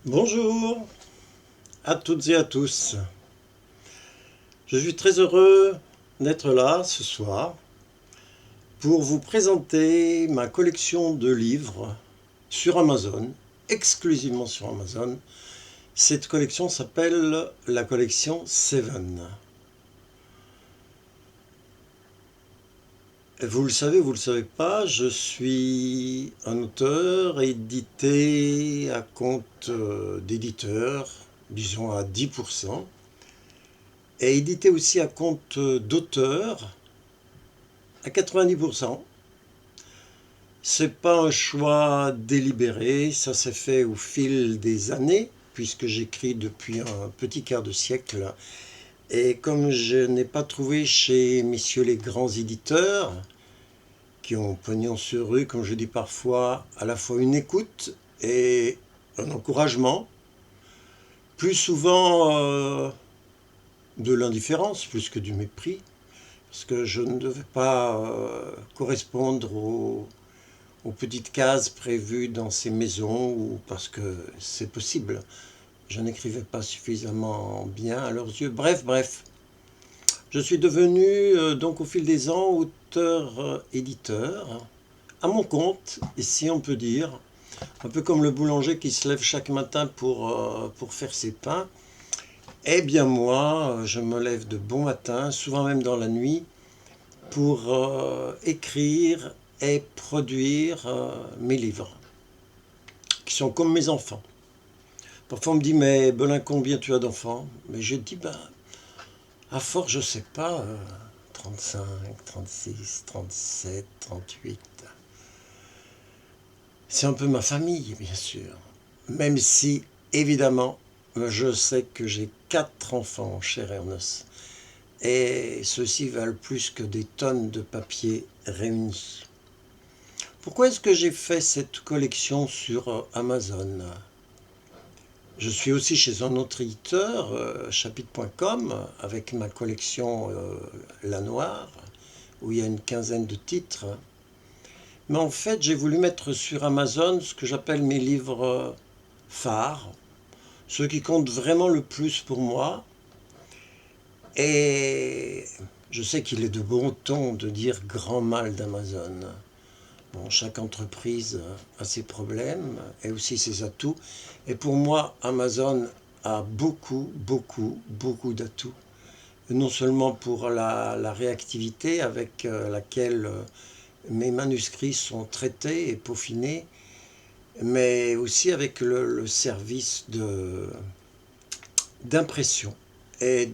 Bonjour à toutes et à tous. Je suis très heureux d'être là ce soir pour vous présenter ma collection de livres sur Amazon, exclusivement sur Amazon. Cette collection s'appelle la collection Seven. Vous le savez, vous le savez pas, je suis un auteur édité à compte d'éditeur, disons à 10%, et édité aussi à compte d'auteur à 90%. C'est pas un choix délibéré, ça s'est fait au fil des années, puisque j'écris depuis un petit quart de siècle. Et comme je n'ai pas trouvé chez messieurs les grands éditeurs, qui ont pognon sur rue, comme je dis parfois, à la fois une écoute et un encouragement, plus souvent de l'indifférence plus que du mépris, parce que je ne devais pas correspondre aux petites cases prévues dans ces maisons, ou parce que c'est possible. Je n'écrivais pas suffisamment bien à leurs yeux. Bref. Je suis devenu, donc au fil des ans, auteur-éditeur, à mon compte, et si on peut dire, un peu comme le boulanger qui se lève chaque matin pour faire ses pains. Eh bien moi, je me lève de bon matin, souvent même dans la nuit, pour écrire et produire mes livres, qui sont comme mes enfants. Parfois on me dit, mais Belin, combien tu as d'enfants? Mais je dis, ben, à force, je sais pas, 35, 36, 37, 38. C'est un peu ma famille, bien sûr. Même si, évidemment, je sais que j'ai 4 enfants en chair et en os. Et ceux-ci valent plus que des tonnes de papier réunis. Pourquoi est-ce que j'ai fait cette collection sur Amazon? Je suis aussi chez un autre éditeur, chapitre.com, avec ma collection La Noire, où il y a une quinzaine de titres. Mais en fait, j'ai voulu mettre sur Amazon ce que j'appelle mes livres phares, ceux qui comptent vraiment le plus pour moi. Et je sais qu'il est de bon ton de dire grand mal d'Amazon. Bon, chaque entreprise a ses problèmes et aussi ses atouts. Et pour moi, Amazon a beaucoup d'atouts. Non seulement pour la réactivité avec laquelle mes manuscrits sont traités et peaufinés, mais aussi avec le service d'impression et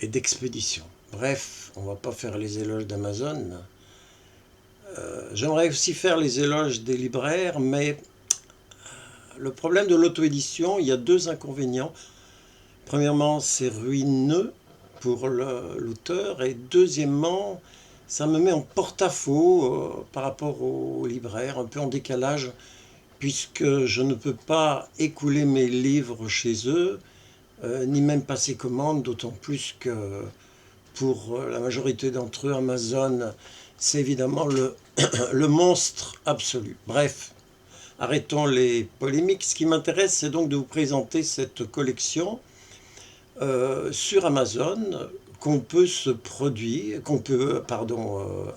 d'expédition. Bref, on ne va pas faire les éloges d'Amazon. J'aimerais aussi faire les éloges des libraires, mais le problème de l'auto-édition, il y a 2 inconvénients. Premièrement, c'est ruineux pour l'auteur, et deuxièmement, ça me met en porte-à-faux par rapport aux libraires, un peu en décalage, puisque je ne peux pas écouler mes livres chez eux, ni même passer commande, d'autant plus que pour la majorité d'entre eux, Amazon, c'est évidemment le monstre absolu. Bref, arrêtons les polémiques. Ce qui m'intéresse, c'est donc de vous présenter cette collection sur Amazon qu'on peut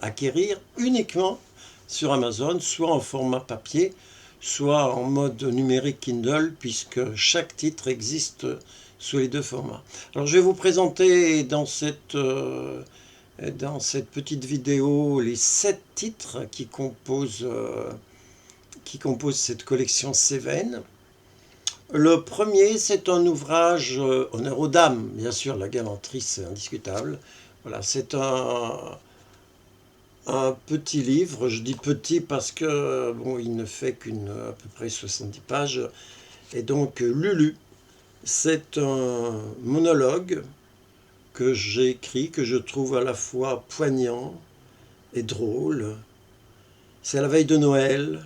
acquérir uniquement sur Amazon, soit en format papier, soit en mode numérique Kindle, puisque chaque titre existe sous les 2 formats. Alors je vais vous présenter dans cette petite vidéo les 7 titres qui composent cette collection Seven. Le premier, c'est un ouvrage honneur aux dames, bien sûr, la galanterie, c'est indiscutable. Voilà, c'est un petit livre, je dis petit parce que bon, il ne fait qu'une à peu près 70 pages, et donc Lulu, c'est un monologue que j'ai écrit, que je trouve à la fois poignant et drôle. C'est la veille de Noël,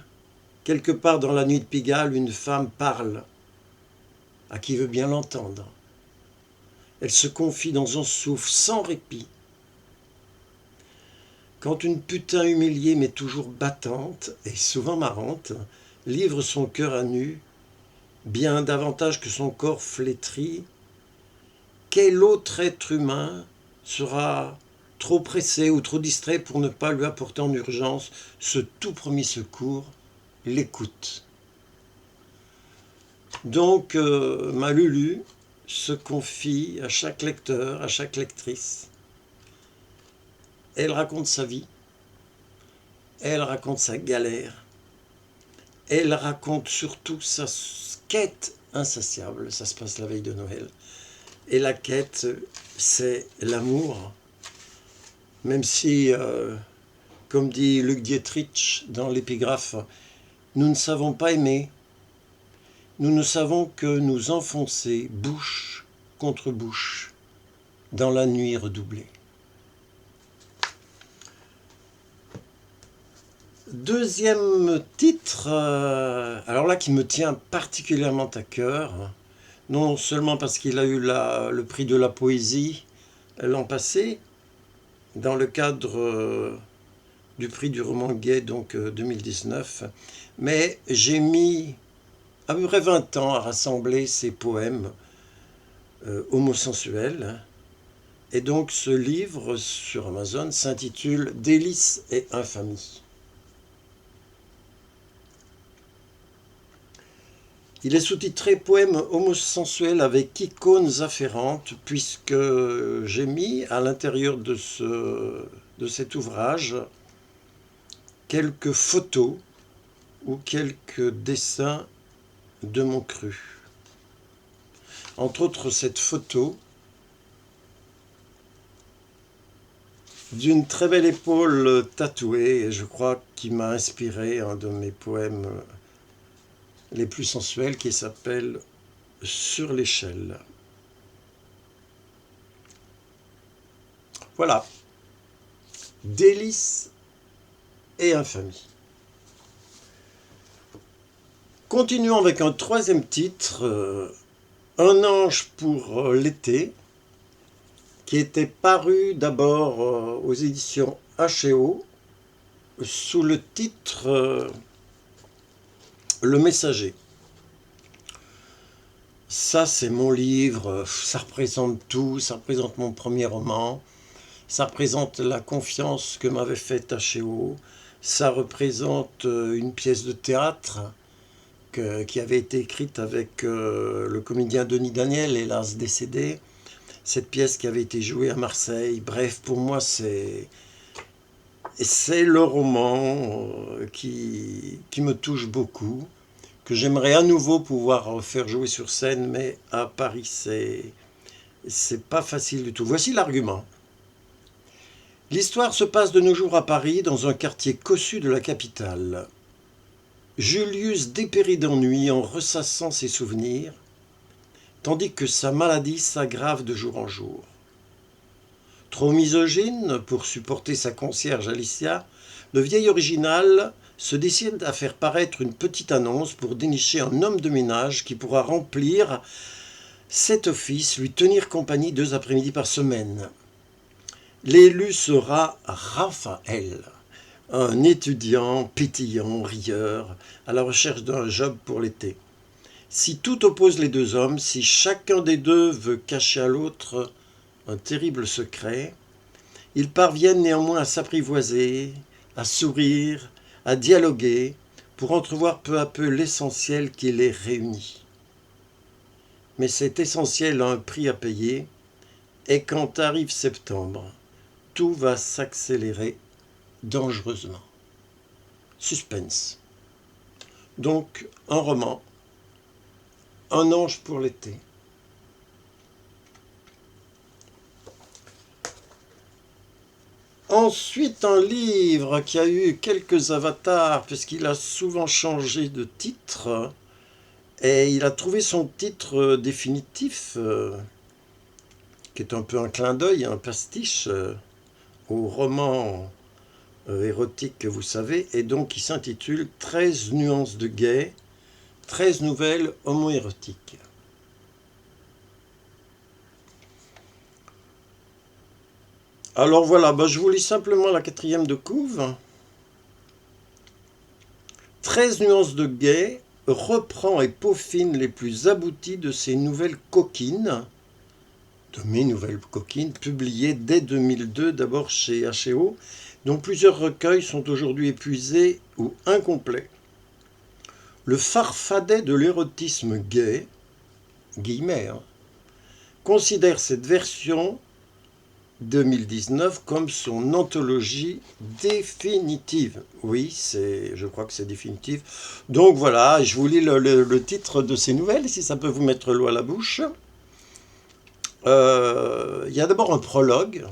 quelque part dans la nuit de Pigalle, une femme parle à qui veut bien l'entendre. Elle se confie dans un souffle sans répit. Quand une putain humiliée mais toujours battante, et souvent marrante, livre son cœur à nu, bien davantage que son corps flétri. Quel autre être humain sera trop pressé ou trop distrait pour ne pas lui apporter en urgence ce tout premier secours, l'écoute. Donc, ma Lulu se confie à chaque lecteur, à chaque lectrice. Elle raconte sa vie, elle raconte sa galère, elle raconte surtout sa quête insatiable. Ça se passe la veille de Noël. Et la quête, c'est l'amour. Même si, comme dit Luc Dietrich dans l'épigraphe, nous ne savons pas aimer. Nous ne savons que nous enfoncer bouche contre bouche dans la nuit redoublée. Deuxième titre, alors là qui me tient particulièrement à cœur, non seulement parce qu'il a eu le prix de la poésie l'an passé, dans le cadre du prix du roman gay, donc 2019, mais j'ai mis à peu près 20 ans à rassembler ces poèmes homosensuels. Et donc ce livre sur Amazon s'intitule « Délices et infamie ». Il est sous-titré « Poèmes homosensuels avec icônes afférentes » puisque j'ai mis à l'intérieur de cet ouvrage quelques photos ou quelques dessins de mon cru. Entre autres, cette photo d'une très belle épaule tatouée, et je crois qu'il m'a inspiré un de mes poèmes les plus sensuels qui s'appelle « Sur l'échelle ». Voilà. Délices et infamie. Continuons avec un troisième titre, Un ange pour l'été, qui était paru d'abord aux éditions H&O sous le titre Le Messager. Ça, c'est mon livre, ça représente tout, ça représente mon premier roman, ça représente la confiance que m'avait faite H&O, ça représente une pièce de théâtre qui avait été écrite avec le comédien Denis Daniel, hélas décédé. Cette pièce qui avait été jouée à Marseille. Bref, pour moi, c'est le roman qui me touche beaucoup, que j'aimerais à nouveau pouvoir faire jouer sur scène, mais à Paris, c'est pas facile du tout. Voici l'argument. L'histoire se passe de nos jours à Paris, dans un quartier cossu de la capitale. Julius dépérit d'ennui en ressassant ses souvenirs, tandis que sa maladie s'aggrave de jour en jour. Trop misogyne pour supporter sa concierge Alicia, le vieil original se décide à faire paraître une petite annonce pour dénicher un homme de ménage qui pourra remplir cet office, lui tenir compagnie 2 après-midi par semaine. L'élu sera Raphaël, un étudiant pétillant, rieur, à la recherche d'un job pour l'été. Si tout oppose les 2 hommes, si chacun des 2 veut cacher à l'autre un terrible secret, ils parviennent néanmoins à s'apprivoiser, à sourire, à dialoguer, pour entrevoir peu à peu l'essentiel qui les réunit. Mais cet essentiel a un prix à payer, et quand arrive septembre, tout va s'accélérer dangereusement. Suspense. Donc, un roman, Un ange pour l'été. Ensuite, un livre qui a eu quelques avatars, puisqu'il a souvent changé de titre, et il a trouvé son titre définitif, qui est un peu un clin d'œil, un pastiche au roman érotique que vous savez, et donc qui s'intitule 13 nuances de gay, 13 nouvelles homo-érotiques. Alors voilà, je vous lis simplement la 4e de couve. 13 nuances de Gay reprend et peaufine les plus abouties de ses nouvelles coquines, de mes nouvelles coquines, publiées dès 2002, d'abord chez H&O, dont plusieurs recueils sont aujourd'hui épuisés ou incomplets. Le farfadet de l'érotisme gay, guillemets, considère cette version 2019 comme son anthologie définitive. Oui, je crois que c'est définitif. Donc voilà, je vous lis le titre de ces nouvelles, si ça peut vous mettre l'eau à la bouche. Il y a d'abord un prologue,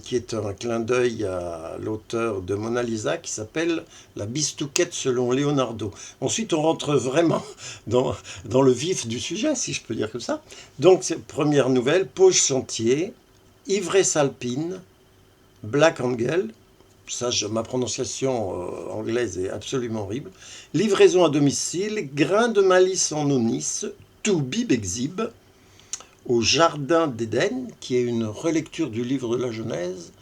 qui est un clin d'œil à l'auteur de Mona Lisa, qui s'appelle La Bistouquette selon Leonardo. Ensuite, on rentre vraiment dans le vif du sujet, si je peux dire comme ça. Donc, première nouvelle, Pause chantier, Ivresse alpine, Black Angel, ça, ma prononciation anglaise est absolument horrible, Livraison à domicile, Grain de malice en onis, To Bib Exhib, Au Jardin d'Éden, qui est une relecture du livre de la Genèse,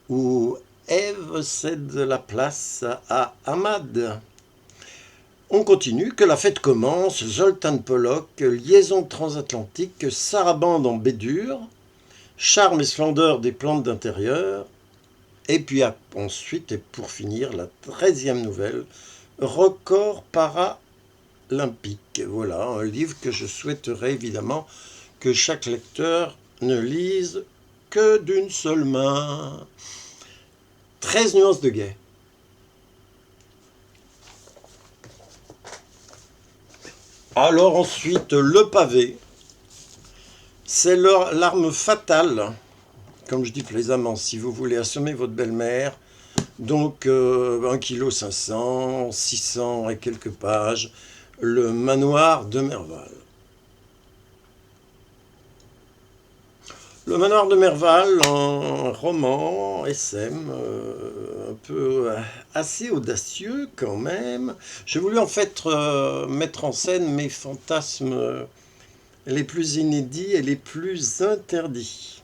où Ève cède la place à Ahmad. On continue, Que la fête commence, Zoltan Pollock, Liaison transatlantique, Sarabande en Bédur, Charme et splendeur des plantes d'intérieur, et puis ensuite, et pour finir, la 13e nouvelle, Record paralympique. Voilà, un livre que je souhaiterais évidemment que chaque lecteur ne lise que d'une seule main. 13 nuances de Gay. Alors ensuite, le pavé. C'est l'arme fatale, comme je dis plaisamment, si vous voulez assommer votre belle-mère. Donc 1,5 kg, 600 et quelques pages. Le manoir de Merval. Le manoir de Merval, un roman SM, un peu assez audacieux quand même. J'ai voulu en fait mettre en scène mes fantasmes les plus inédits et les plus interdits.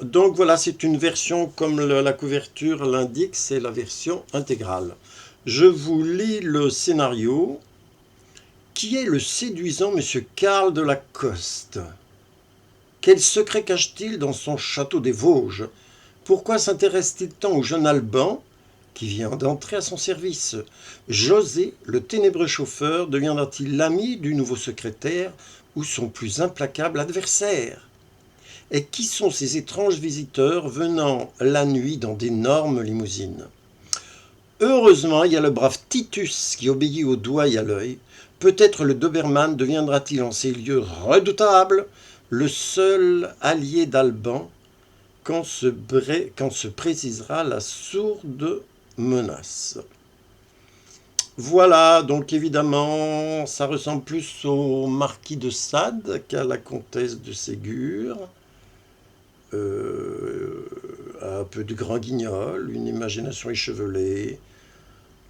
Donc voilà, c'est une version comme la couverture l'indique, c'est la version intégrale. Je vous lis le scénario. Qui est le séduisant monsieur Karl de Lacoste ? Quel secret cache-t-il dans son château des Vosges ? Pourquoi s'intéresse-t-il tant au jeune Alban qui vient d'entrer à son service ? José, le ténébreux chauffeur, deviendra-t-il l'ami du nouveau secrétaire ou son plus implacable adversaire ? Et qui sont ces étranges visiteurs venant la nuit dans d'énormes limousines ? Heureusement, il y a le brave Titus qui obéit au doigt et à l'œil. Peut-être le Doberman deviendra-t-il en ces lieux redoutables le seul allié d'Alban quand se précisera la sourde menace. Voilà, donc évidemment, ça ressemble plus au marquis de Sade qu'à la comtesse de Ségur. Un peu de grand guignol, une imagination échevelée.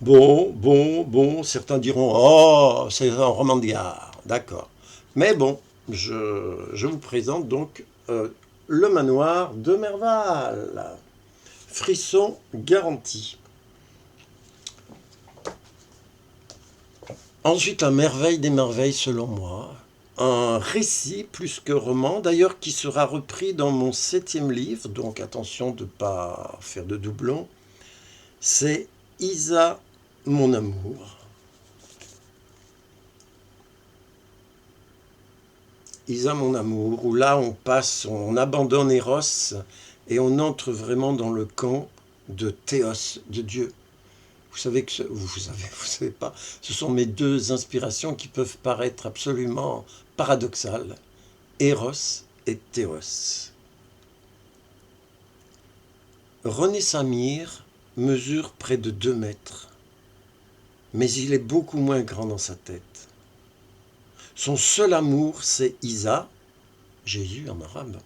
Bon, certains diront « Oh, c'est un roman de gare », d'accord. Mais bon, je vous présente donc le manoir de Merval. Frisson garanti. Ensuite, la merveille des merveilles selon moi. Un récit plus que roman, d'ailleurs qui sera repris dans mon 7e livre, donc attention de ne pas faire de doublons. C'est Isa, mon amour. Isa, mon amour, où là on abandonne Eros et on entre vraiment dans le camp de Théos, de Dieu. Vous savez que vous savez pas, ce sont mes deux inspirations qui peuvent paraître absolument paradoxales. Eros et Théos. René Samir mesure près de 2 mètres, mais il est beaucoup moins grand dans sa tête. Son seul amour, c'est Isa, Jésus en arabe.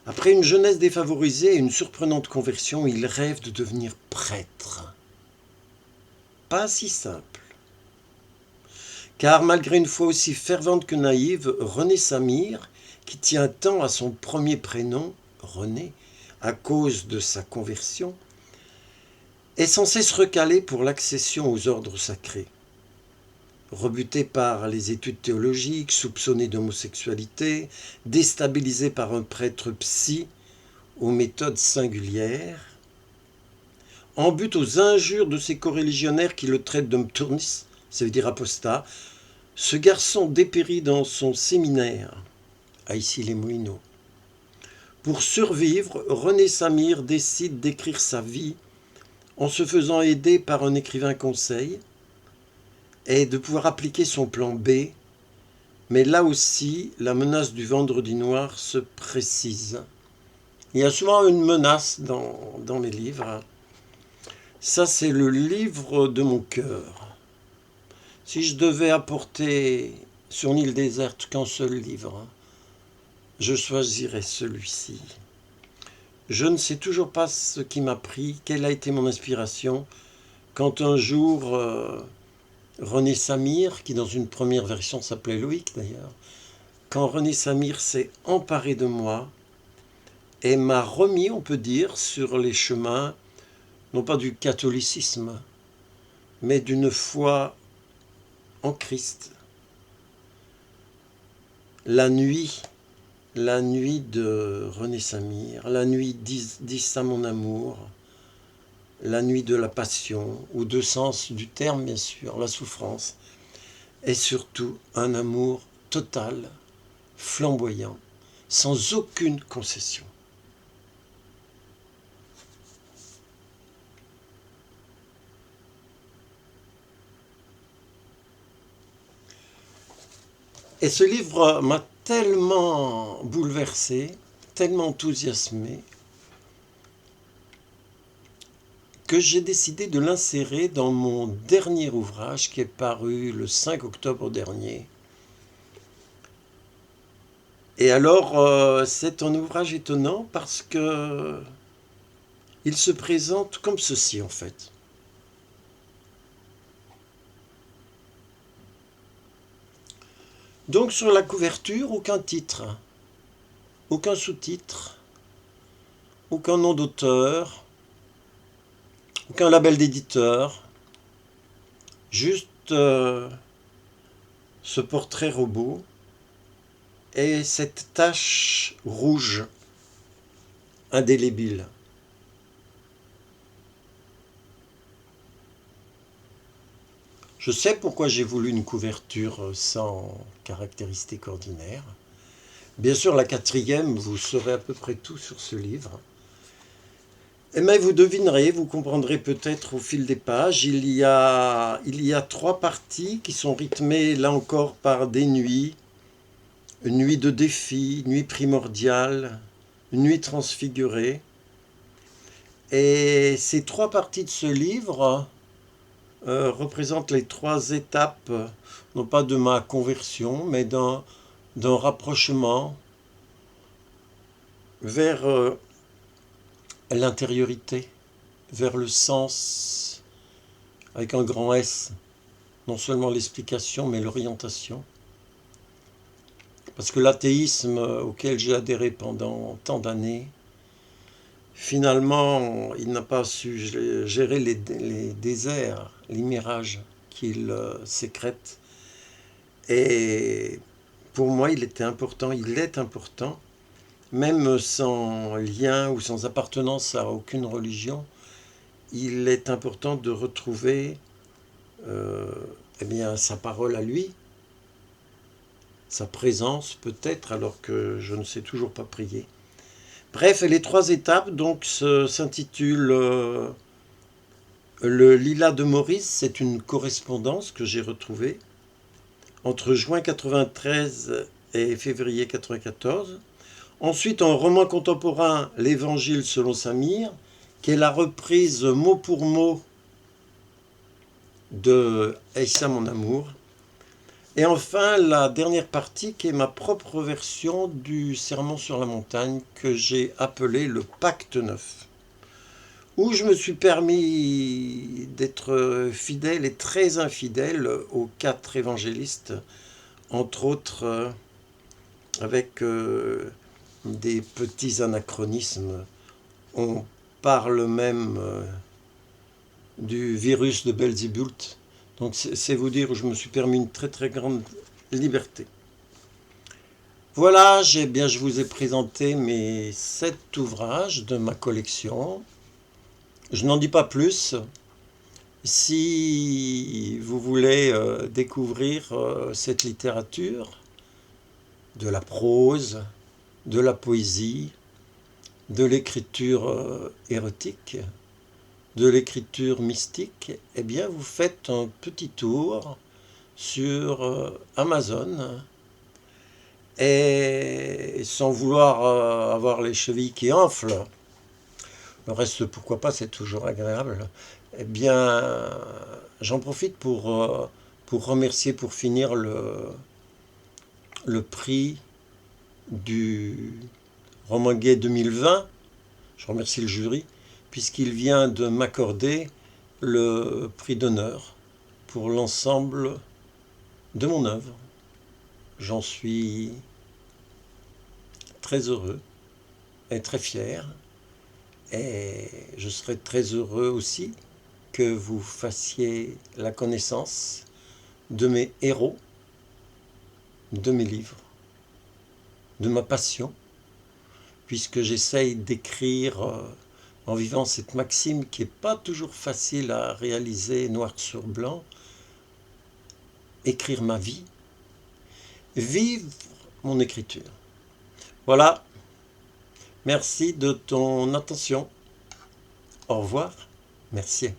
Après une jeunesse défavorisée et une surprenante conversion, il rêve de devenir prêtre. Pas si simple. Car malgré une foi aussi fervente que naïve, René Samir, qui tient tant à son premier prénom, René, à cause de sa conversion, est est sans cesse recalé pour l'accession aux ordres sacrés. Rebuté par les études théologiques, soupçonné d'homosexualité, déstabilisé par un prêtre psy aux méthodes singulières, en but aux injures de ses coreligionnaires qui le traitent d'homme-tournis, ça veut dire apostat, ce garçon dépérit dans son séminaire, à Issy-les-Moulineaux. Pour survivre, René Samir décide d'écrire sa vie en se faisant aider par un écrivain conseil et de pouvoir appliquer son plan B, mais là aussi, la menace du vendredi noir se précise. Il y a souvent une menace dans mes livres. Ça, c'est le livre de mon cœur. Si je devais apporter sur une île déserte qu'un seul livre, je choisirais celui-ci. Je ne sais toujours pas ce qui m'a pris, quelle a été mon inspiration, quand un jour, René Samir, qui dans une première version s'appelait Loïc d'ailleurs, quand René Samir s'est emparé de moi et m'a remis, on peut dire, sur les chemins, non pas du catholicisme, mais d'une foi en Christ. La nuit de René Samir, la nuit d'Issa mon amour, la nuit de la passion, ou deux sens du terme bien sûr, la souffrance, et surtout un amour total, flamboyant, sans aucune concession. Et ce livre m'a tellement bouleversé, tellement enthousiasmé, que j'ai décidé de l'insérer dans mon dernier ouvrage qui est paru le 5 octobre dernier. Et alors, c'est un ouvrage étonnant parce que il se présente comme ceci en fait. Donc sur la couverture, aucun titre, aucun sous-titre, aucun nom d'auteur, aucun label d'éditeur, juste ce portrait robot et cette tache rouge indélébile. Je sais pourquoi j'ai voulu une couverture sans caractéristiques ordinaires. Bien sûr, la quatrième, vous saurez à peu près tout sur ce livre. Mais vous devinerez, vous comprendrez peut-être au fil des pages, il y a 3 parties qui sont rythmées là encore par des nuits. Une nuit de défi, nuit primordiale, une nuit transfigurée. Et ces 3 parties de ce livre représentent les 3 étapes, non pas de ma conversion, mais d'un rapprochement vers l'intériorité, vers le sens, avec un grand S, non seulement l'explication, mais l'orientation. Parce que l'athéisme auquel j'ai adhéré pendant tant d'années, finalement, il n'a pas su gérer les déserts, les mirages qu'il sécrète. Et pour moi, il est important, même sans lien ou sans appartenance à aucune religion, il est important de retrouver sa parole à lui, sa présence peut-être, alors que je ne sais toujours pas prier. Bref, les 3 étapes donc s'intitulent le Lilas de Maurice, c'est une correspondance que j'ai retrouvée entre juin 93 et février 94. Ensuite, un roman contemporain, l'Évangile selon Samir, qui est la reprise mot pour mot de Issa mon amour. Et enfin, la dernière partie qui est ma propre version du Sermon sur la montagne que j'ai appelé le Pacte Neuf, où je me suis permis d'être fidèle et très infidèle aux 4 évangélistes, entre autres avec des petits anachronismes. On parle même du virus de Belzébuth. Donc c'est vous dire où je me suis permis une très très grande liberté. Voilà, je vous ai présenté mes 7 ouvrages de ma collection. Je n'en dis pas plus. Si vous voulez découvrir cette littérature, de la prose, de la poésie, de l'écriture érotique, de l'écriture mystique, eh bien vous faites un petit tour sur Amazon et sans vouloir avoir les chevilles qui enflent, le reste pourquoi pas, c'est toujours agréable, eh bien j'en profite pour remercier pour finir le prix du Roman Gay 2020. Je remercie le jury puisqu'il vient de m'accorder le prix d'honneur pour l'ensemble de mon œuvre. J'en suis très heureux et très fier. Et je serais très heureux aussi que vous fassiez la connaissance de mes héros, de mes livres, de ma passion, puisque j'essaye d'écrire en vivant cette maxime qui n'est pas toujours facile à réaliser noir sur blanc, écrire ma vie, vivre mon écriture. Voilà, merci de ton attention. Au revoir, merci.